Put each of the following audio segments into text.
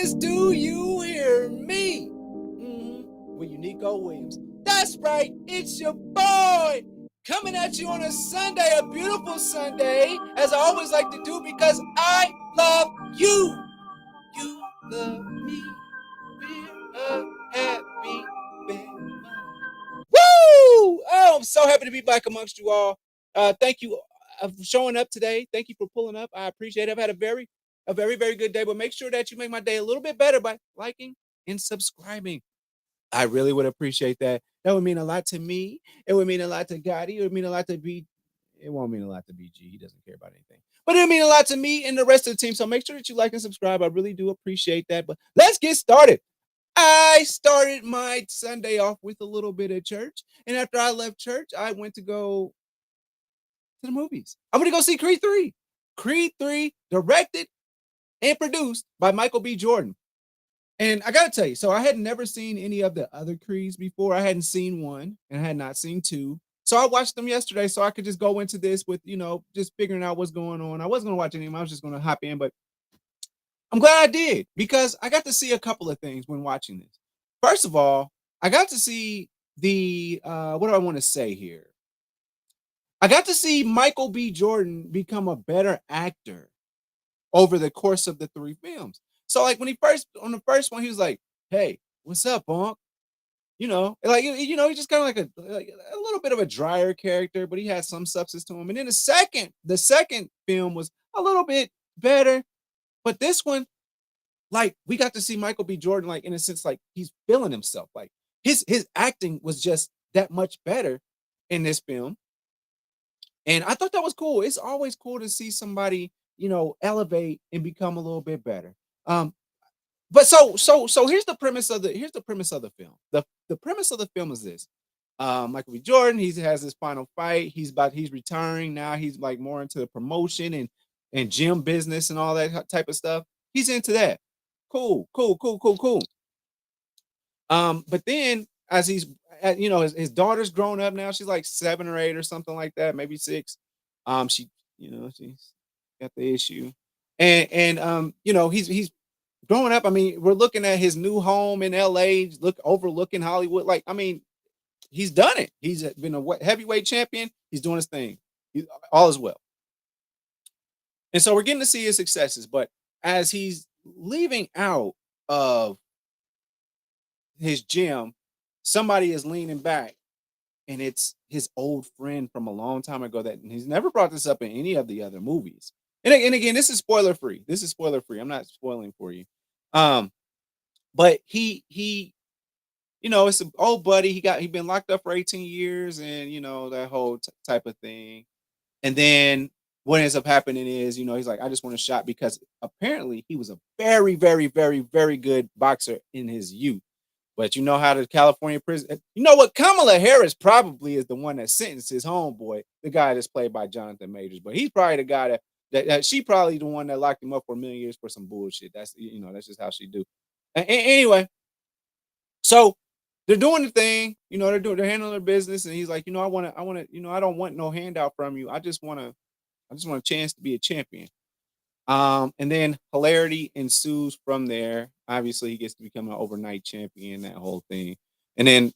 is Do You Hear Me? With Unico Williams. That's right, it's your boy coming at you on a Sunday, a beautiful Sunday, as I always like to do because I love you. You love me. We're a happy family. Woo! Oh, I'm so happy to be back amongst you all. Thank you for showing up today. Thank you for pulling up. I appreciate it. I've had a very, very good day. But make sure that you make my day a little bit better by liking and subscribing. I really would appreciate that. That would mean a lot to me. It would mean a lot to Gotti. It would mean a lot to B. It won't mean a lot to BG. He doesn't care about anything. But it would mean a lot to me and the rest of the team. So make sure that you like and subscribe. I really do appreciate that. But let's get started. I started my Sunday off with a little bit of church. And after I left church, I went to go to the movies. I'm going to go see Creed 3. Creed 3, directed and produced by Michael B. Jordan. And I got to tell you, so I had never seen any of the other Creeds before. I hadn't seen one and I had not seen two. So I watched them yesterday so I could just go into this with, just figuring out what's going on. I wasn't going to watch any of them. I was just going to hop in, but I'm glad I did because I got to see a couple of things when watching this. First of all, I got to see what do I want to say here? I got to see Michael B. Jordan become a better actor over the course of the three films. So like when he first on the first one, he was like, "Hey, what's up, Bonk?" He's just kind of like a little bit of a drier character, but he had some substance to him. And then the second film was a little bit better, but this one, like we got to see Michael B. Jordan, like in a sense, like he's feeling himself. Like his acting was just that much better in this film. And I thought that was cool. It's always cool to see somebody, elevate and become a little bit better. Um, but so here's the premise of the film. The premise of the film is this. Michael B. Jordan, he has his final fight. He's retiring now. He's like more into the promotion and gym business and all that type of stuff. He's into that. Cool, cool, cool, cool, cool. But then as his daughter's grown up now, she's like 7 or 8 or something like that, maybe 6. She's got the issue. And he's growing up. I mean, we're looking at his new home in LA, overlooking Hollywood. Like, I mean, he's done it. He's been a heavyweight champion. He's doing his thing. All is well. And so we're getting to see his successes. But as he's leaving out of his gym, somebody is leaning back, and it's his old friend from a long time ago that he's never brought this up in any of the other movies. And again, this is spoiler free. This is spoiler free. I'm not spoiling for you. Um, but it's an old buddy. He'd been locked up for 18 years, and that whole type of thing. And then what ends up happening is, he's like, I just want a shot because apparently he was a very, very, very, very good boxer in his youth. But you know how the California prison, you know what? Kamala Harris probably is the one that sentenced his homeboy, the guy that's played by Jonathan Majors. But he's probably the guy that she probably the one that locked him up for a million years for some bullshit. That's just how she do. Anyway, so they're doing the thing, they're handling their business, and he's like, I don't want no handout from you. I just want a chance to be a champion. And then hilarity ensues from there. Obviously, he gets to become an overnight champion, that whole thing. And then,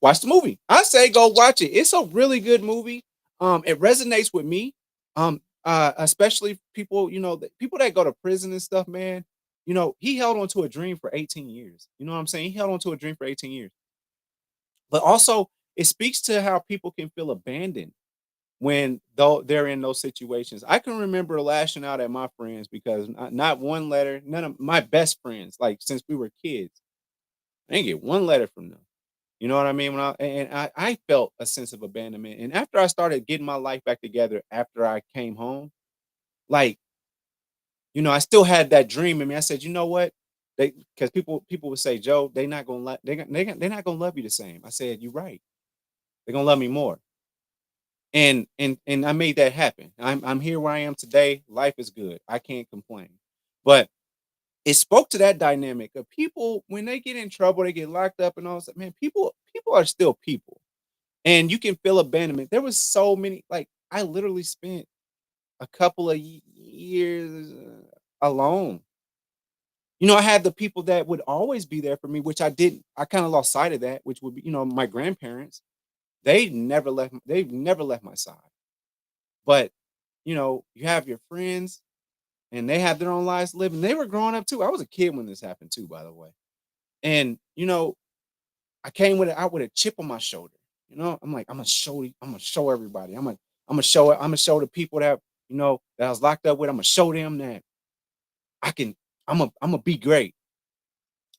watch the movie. I say go watch it. It's a really good movie. It resonates with me. Especially people, people that go to prison and stuff, man. He held on to a dream for 18 years. You know what I'm saying? He held on to a dream for 18 years. But also, it speaks to how people can feel abandoned when though they're in those situations. I can remember lashing out at my friends because not one letter, none of my best friends, like since we were kids, I didn't get one letter from them. You know what I mean? I felt a sense of abandonment. And after I started getting my life back together after I came home, like, I still had that dream in me. I said, you know what? Because people would say, Joe, they're not gonna they're not gonna love you the same. I said, you're right. They're gonna love me more. And I made that happen. I'm here where I am today. Life is good. I can't complain. But it spoke to that dynamic of people when they get in trouble, they get locked up and all that. Man, people are still people. And you can feel abandonment. There was so many, like I literally spent a couple of years alone. I had the people that would always be there for me, which I didn't. I kind of lost sight of that, which would be, my grandparents. They've never left my side. But, you have your friends and they have their own lives to live. And they were growing up too. I was a kid when this happened too, by the way. And, I came out with a chip on my shoulder. I'm like, I'm gonna show everybody. I'm gonna show the people that I was locked up with. I'm gonna show them that I can, I'm gonna be great.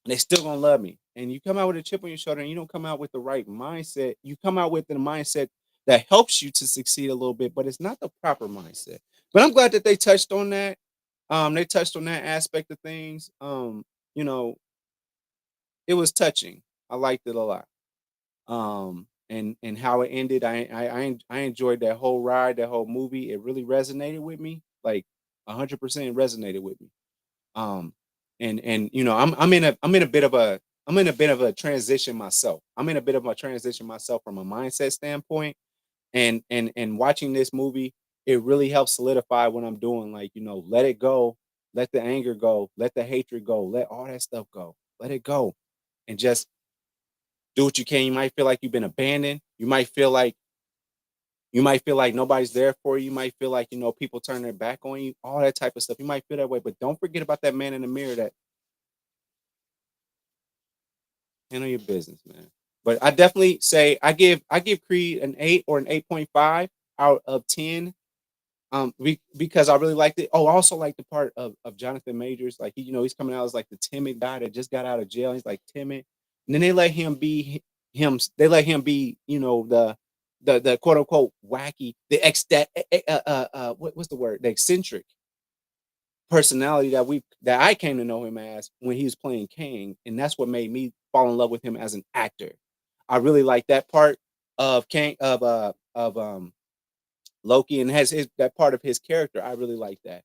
And they still gonna love me. And you come out with a chip on your shoulder and you don't come out with the right mindset. You come out with the mindset that helps you to succeed a little bit, but it's not the proper mindset. But I'm glad that they touched on that. They touched on that aspect of things. You know, it was touching. I liked it a lot. And how it ended, I enjoyed that whole ride, that whole movie. It really resonated with me, like 100% resonated with me. Um, and I'm in a bit of a transition myself. I'm in a bit of a transition myself from a mindset standpoint, and watching this movie, it really helps solidify what I'm doing. Like, let it go, let the anger go, let the hatred go, let all that stuff go, let it go, and just do what you can. You might feel like you've been abandoned. You might feel like nobody's there for you. You might feel like, people turn their back on you, all that type of stuff. You might feel that way, but don't forget about that man in the mirror that handle your business, man. But I definitely say I give Creed an 8 or an 8.5 out of 10. Because I really liked it. Oh, I also like the part of Jonathan Majors. Like, he's coming out as like the timid guy that just got out of jail. He's like timid. And then they let him be him. They let him be, the quote unquote wacky, the ex that what's the word? The eccentric personality that I came to know him as when he was playing Kang, and that's what made me fall in love with him as an actor. I really like that part of Kang of Loki, and has his that part of his character. I really like that.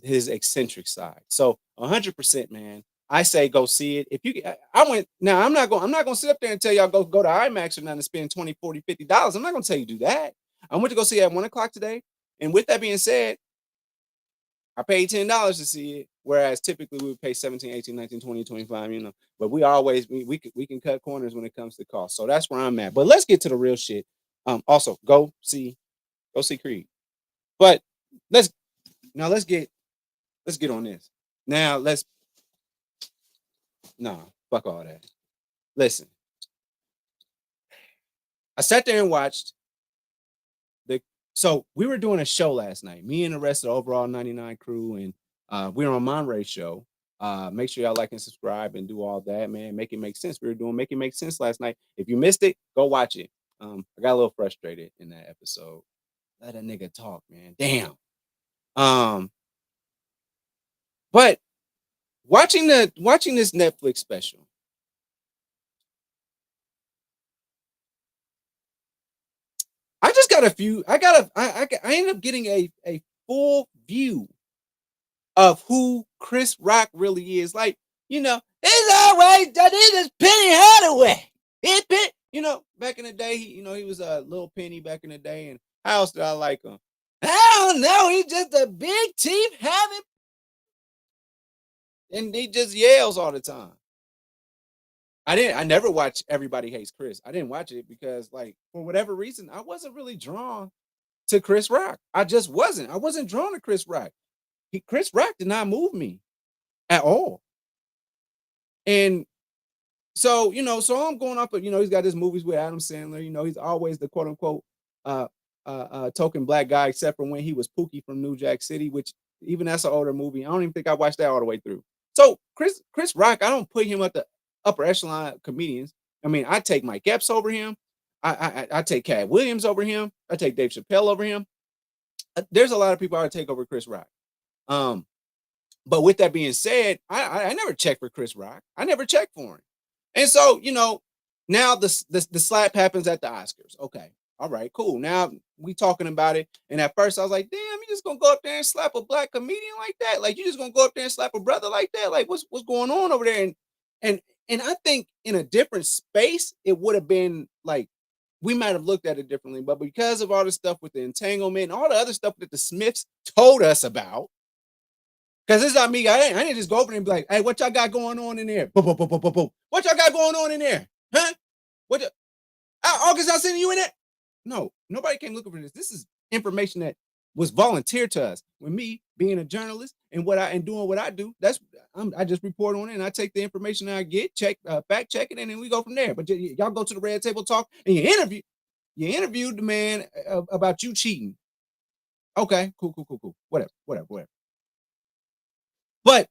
His eccentric side. So 100%, man. I say go see it. If you I went now, I'm not gonna sit up there and tell y'all go to IMAX or nothing to spend 20, 40, $50. I'm not gonna tell you do that. I went to go see it at 1 o'clock today. And with that being said, I paid $10 to see it, whereas typically we would pay 17, 18, 19, 20, 25, But we can cut corners when it comes to cost. So that's where I'm at. But let's get to the real shit. Also go see Creed. But let's let's get on this. Now let's nah, fuck all that. Listen, I sat there and watched the so we were doing a show last night, me and the rest of the overall 99 crew, and we were on Monray's show. Make sure y'all like and subscribe and do all that, man. Make it make sense. We were doing Make It Make Sense last night. If you missed it, go watch it. I got a little frustrated in that episode. Let a nigga talk, man. Damn. Um, but watching this Netflix special, I just got a few. I ended up getting a full view of who Chris Rock really is. Like, it's always that is Penny Hardaway. Back in the day, he was a little Penny back in the day. And how else did I like him? I don't know. He's just a big teeth having, and he just yells all the time. I never watched Everybody Hates Chris. I didn't watch it because, like, for whatever reason, I wasn't really drawn to Chris Rock. I just wasn't. I wasn't drawn to Chris Rock. Chris Rock did not move me at all. And so I'm going up, but he's got his movies with Adam Sandler. He's always the quote unquote uh token black guy, except for when he was Pookie from New Jack City, which even that's an older movie. I don't even think I watched that all the way through. So Chris Rock, I don't put him at the upper echelon of comedians. I mean, I take Mike Epps over him. I take Cat Williams over him. I take Dave Chappelle over him. There's a lot of people I would take over Chris Rock. But with that being said, I never checked for Chris Rock. I never checked for him. And so, now the slap happens at the Oscars. Okay. All right, cool. Now we talking about it. And at first I was like, damn, you just gonna go up there and slap a black comedian like that? Like, you just gonna go up there and slap a brother like that? Like, what's going on over there? And and I think in a different space, it would have been like we might have looked at it differently. But because of all the stuff with the entanglement and all the other stuff that the Smiths told us about, Cause it's not me. I didn't just go over there and be like, hey, what y'all got going on in there? Boom, boom, boom, boom, boom, boom. What y'all got going on in there? Huh? What the, August, I sending you in there? No, nobody came looking for this. This is information that was volunteered to us. With me being a journalist and doing what I do, I just report on it and I take the information that I get, fact check it, and then we go from there. But y'all go to the Red Table Talk and you interviewed the man about you cheating. Okay, cool. Whatever. But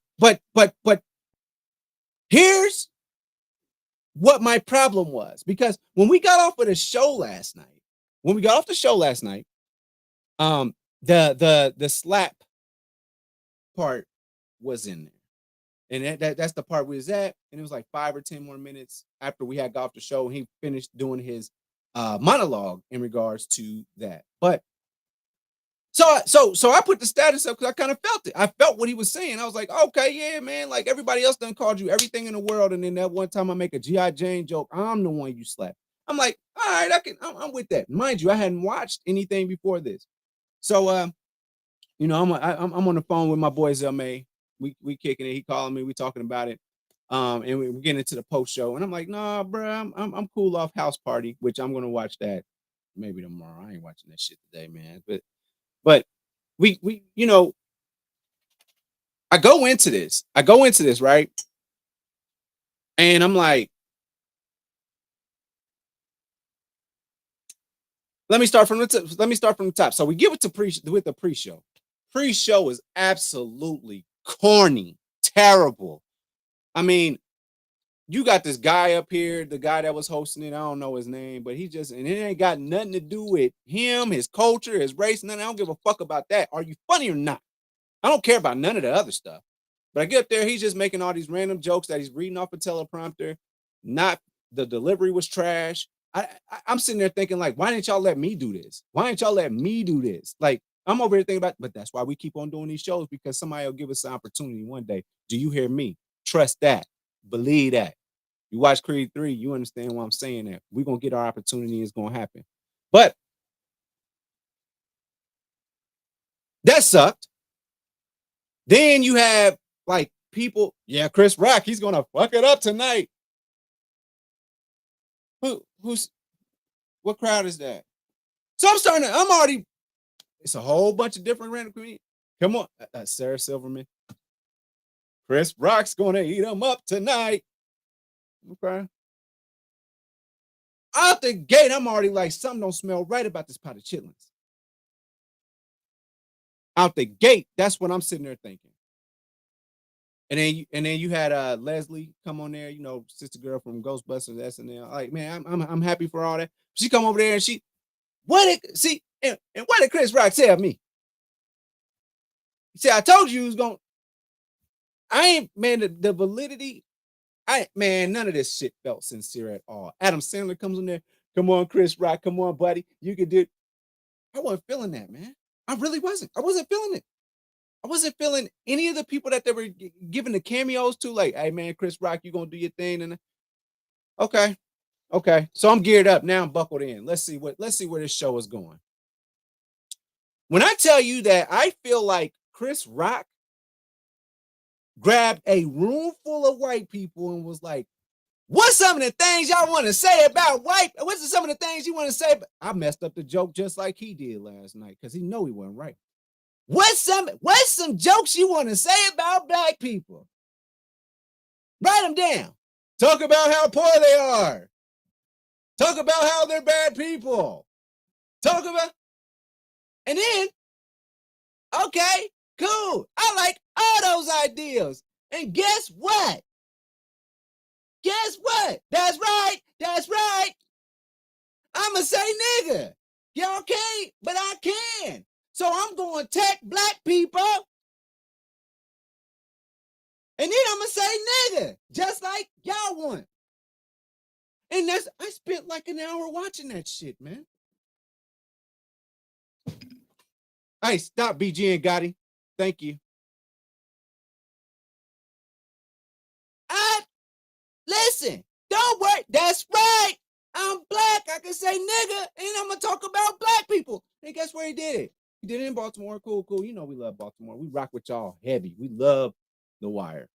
here's what my problem was, because when we got off of the show last night, the slap part was in there. And that's the part we was at. And it was like 5 or 10 more minutes after we had got off the show. He finished doing his monologue in regards to that. But so I put the status up because I kind of felt it. I felt what he was saying. I was like, okay, yeah, man. Like everybody else done called you everything in the world. And then that one time I make a G.I. Jane joke, I'm the one you slap. I'm like, all right, I'm with that. Mind you, I hadn't watched anything before this. So I'm on the phone with my boy Zelmay. We kicking it. He calling me. We talking about it. And we're getting into the post show. And I'm like, nah, bro, I'm cool off House Party, which I'm gonna watch that maybe tomorrow. I ain't watching that shit today, man. But we I go into this, right? And I'm like, let me start from the top. So we give it to the pre-show. Pre-show is absolutely corny, terrible. I mean, you got this guy up here, the guy that was hosting it. I don't know his name, but and it ain't got nothing to do with him, his culture, his race, nothing. I don't give a fuck about that. Are you funny or not? I don't care about none of the other stuff. But I get up there, he's just making all these random jokes that he's reading off a teleprompter. Not the delivery was trash. I'm sitting there thinking, like, why didn't y'all let me do this? Why didn't y'all let me do this? Like, I'm over here thinking about, but that's why we keep on doing these shows, because somebody will give us an opportunity one day. Do you hear me? Trust that. Believe that. You watch Creed 3, you understand what I'm saying there. We're going to get our opportunity. It's going to happen. But that sucked. Then you have like people, yeah, Chris Rock, he's going to fuck it up tonight. What crowd is that? So it's a whole bunch of different random comedians. Come on, Sarah Silverman. Chris Rock's going to eat him up tonight. Okay. Out the gate, I'm already like, something don't smell right about this pot of chitlins. Out the gate, that's what I'm sitting there thinking. And then you had Leslie come on there, sister girl from Ghostbusters SNL. Like, man, I'm happy for all that. She come over there and what did Chris Rock say of me? See, I told you he was going. I ain't, man, the validity. None of this shit felt sincere at all. Adam Sandler comes in there. Come on, Chris Rock. Come on, buddy. You can do it. I wasn't feeling that, man. I really wasn't. I wasn't feeling it. I wasn't feeling any of the people that they were giving the cameos to. Like, hey, man, Chris Rock, you gonna do your thing? And okay. So I'm geared up now. I'm buckled in. Let's see where this show is going. When I tell you that I feel like Chris Rock grabbed a room full of white people and was like, what's some of the things y'all want to say about white? What's some of the things you want to say? I messed up the joke just like he did last night because he know he wasn't right. What's some jokes you want to say about black people? Write them down. Talk about how poor they are. Talk about how they're bad people. Talk about, and then, okay, cool. I like all those ideas. And guess what? That's right. I'ma say nigga. Y'all can't, but I can. So I'm going to attack black people. And then I'ma say nigga, just like y'all want. And I spent like an hour watching that shit, man. Hey, stop BG and Gotti. Thank you. Listen, don't worry. That's right. I'm black. I can say nigga, and I'm gonna talk about black people. And guess where he did it? He did it in Baltimore. Cool, cool. You know we love Baltimore. We rock with y'all heavy. We love The Wire.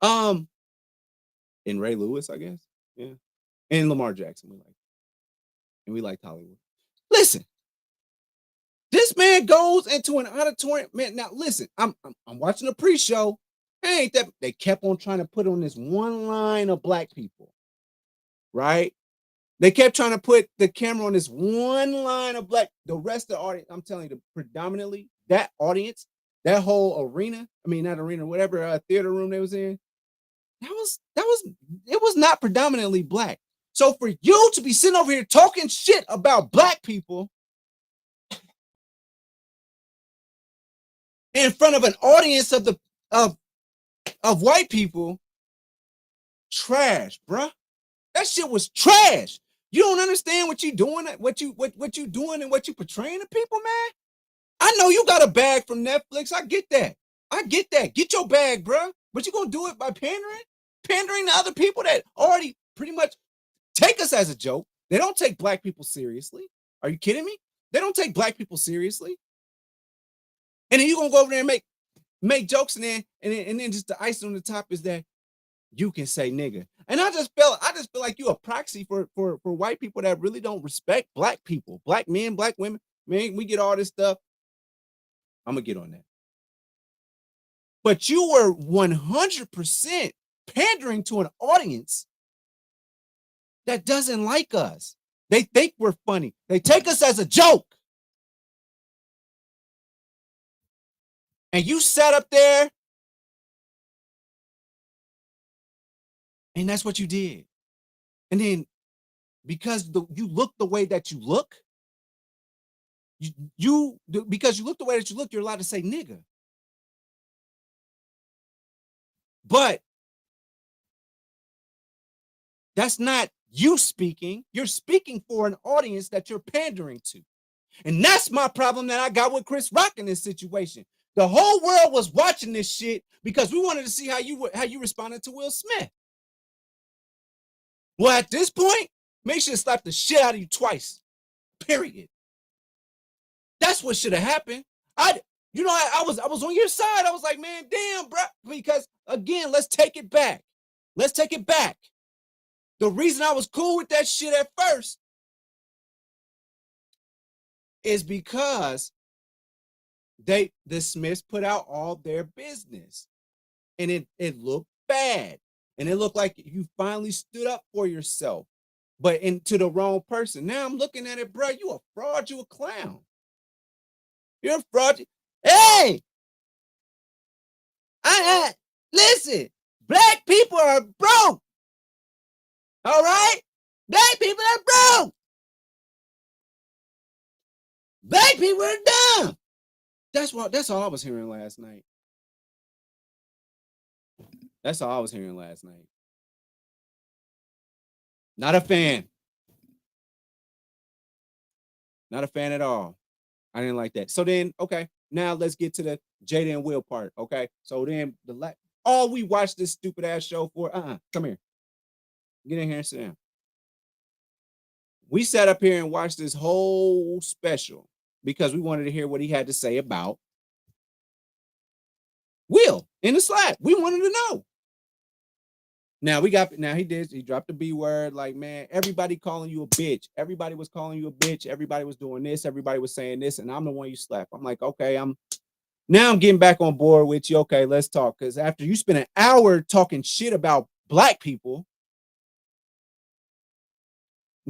And Ray Lewis, I guess. Yeah. And Lamar Jackson. We like Hollywood. Listen, this man goes into an auditorium. Man, now listen, I'm watching the pre-show. Ain't that they kept on trying to put on this one line of black people, right? They kept trying to put the camera on this one line of black. The rest of the audience, I'm telling you, predominantly that audience, that whole arena. I mean, not arena, whatever theater room they was in. It was not predominantly black. So for you to be sitting over here talking shit about black people in front of an audience of white people, trash, bruh. That shit was trash. You don't understand what you doing, what you doing, and what you portraying to people, man. I know you got a bag from Netflix. I get that. Get your bag, bruh. But you gonna do it by pandering to other people that already pretty much take us as a joke. They don't take black people seriously. Are you kidding me? They don't take black people seriously. And then you gonna go over there and make jokes, and then just the icing on the top is that you can say nigga. And I just feel like you a proxy for white people that really don't respect black people, black men, black women. Man, we get all this stuff. I'm gonna get on that. But you were 100% pandering to an audience that doesn't like us. They think we're funny. They take us as a joke. And you sat up there and that's what you did. And then because you look the way that you look, because you look the way that you look, you're allowed to say nigga. But that's not you speaking. You're speaking for an audience that you're pandering to. And that's my problem that I got with Chris Rock in this situation. The whole world was watching this shit because we wanted to see how you responded to Will Smith. Well, at this point, make sure to slap the shit out of you twice. Period. That's what should have happened. I was on your side. I was like, man, damn, bro. Because again, let's take it back. The reason I was cool with that shit at first is because the Smiths put out all their business, and it looked bad, and it looked like you finally stood up for yourself, but into the wrong person. Now I'm looking at it, bro. You a fraud. You a clown. You're a fraud. Hey, listen. Black people are broke. All right, black people are broke. Black people are dumb. That's all I was hearing last night. Not a fan. Not a fan at all. I didn't like that. So then, okay, now let's get to the Jada and Will part. Okay, so then all we watched this stupid ass show for. Come here. Get in here and sit down. We sat up here and watched this whole special because we wanted to hear what he had to say about Will in the slap. We wanted to know. Now he dropped the B word, like, man, everybody calling you a bitch. Everybody was calling you a bitch. Everybody was doing this. Everybody was saying this, and I'm the one you slap. I'm like, okay, I'm getting back on board with you. Okay, let's talk. Because after you spend an hour talking shit about black people,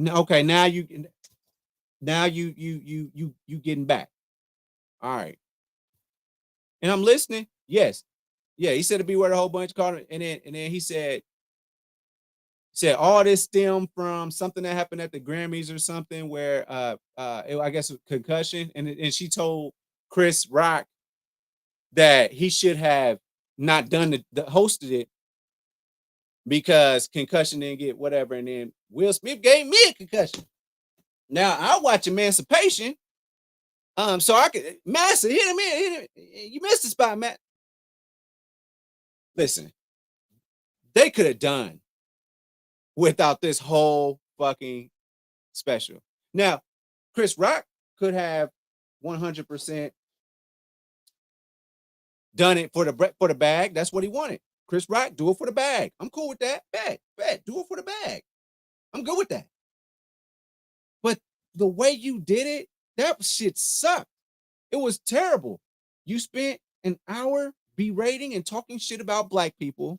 okay, now you getting back. All right. And I'm listening. Yes. Yeah, he said the B word a whole bunch, called it, and then he said all this stemmed from something that happened at the Grammys or something where I guess a concussion, and she told Chris Rock that he should have not done the hosted it because concussion didn't get whatever, and then Will Smith gave me a concussion. Now I watch Emancipation, so I could Massa hit him. You missed the spot, Matt. Listen, they could have done without this whole fucking special. Now, Chris Rock could have 100% done it for the bag. That's what he wanted. Chris Rock, do it for the bag. I'm cool with that. Bet. Do it for the bag. I'm good with that. But the way you did it, that shit sucked. It was terrible. You spent an hour berating and talking shit about black people.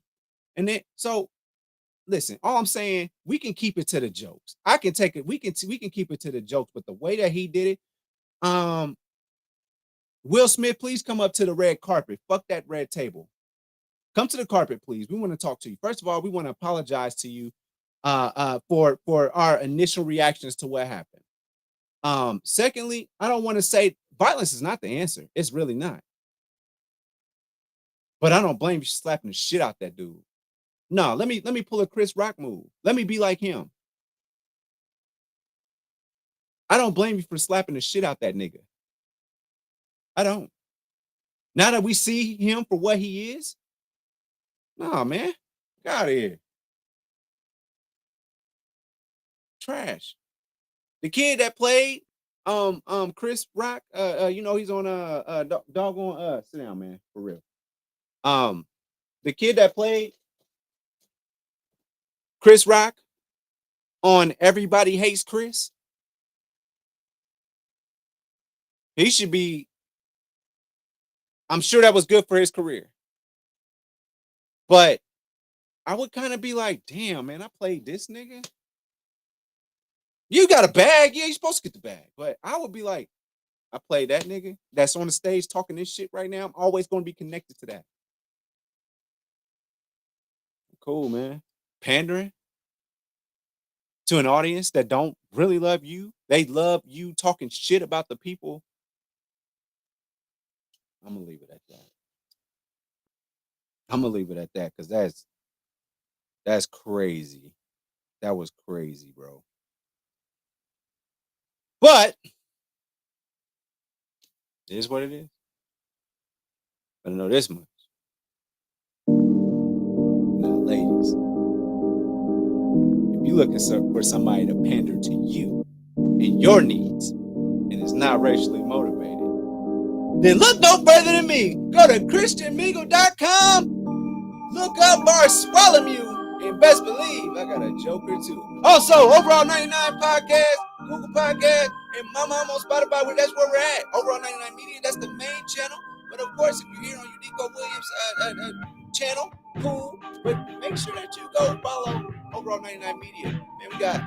And then, so listen, all I'm saying, we can keep it to the jokes. I can take it. We can keep it to the jokes, but the way that he did it, Will Smith, please come up to the red carpet. Fuck that red table. Come to the carpet, please. We want to talk to you. First of all, we want to apologize to you for our initial reactions to what happened. Secondly, I don't want to say violence is not the answer. It's really not. But I don't blame you slapping the shit out that dude. No, let me pull a Chris Rock move. Let me be like him. I don't blame you for slapping the shit out that nigga. I don't. Now that we see him for what he is, nah, man, get out of here. Trash. The kid that played Chris Rock, he's on doggone sit down, man, for real. The kid that played Chris Rock on Everybody Hates Chris, he should be. I'm sure that was good for his career. But I would kind of be like, damn, man, I played this nigga. You got a bag. Yeah, you're supposed to get the bag. But I would be like, I played that nigga that's on the stage talking this shit right now. I'm always going to be connected to that. Cool, man. Pandering to an audience that don't really love you. They love you talking shit about the people. I'm going to leave it at that. I'm going to leave it at that because that's crazy. That was crazy, bro. But it is what it is. But I know this much. Now, ladies, if you're looking for somebody to pander to you and your needs, and it's not racially motivated, then look no further than me. Go to ChristianMingle.com. Look up Bartholomew, and best believe I got a joker too. Also, Overall 99 Podcast, Google Podcast, and Mama on Spotify. That's where we're at. Overall 99 Media, that's the main channel. But of course, if you're here on Unico Williams' channel, cool. But make sure that you go follow Overall 99 Media. Man, we got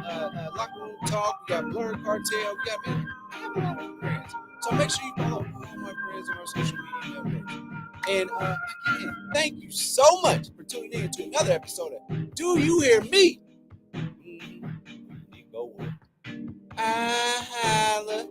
Locker Room Talk, we got Blur Cartel, we got, man, I have a lot of friends. So make sure you follow all my friends on our social media networks. And again, thank you so much for tuning in to another episode of Do You Hear Me? Go I holla.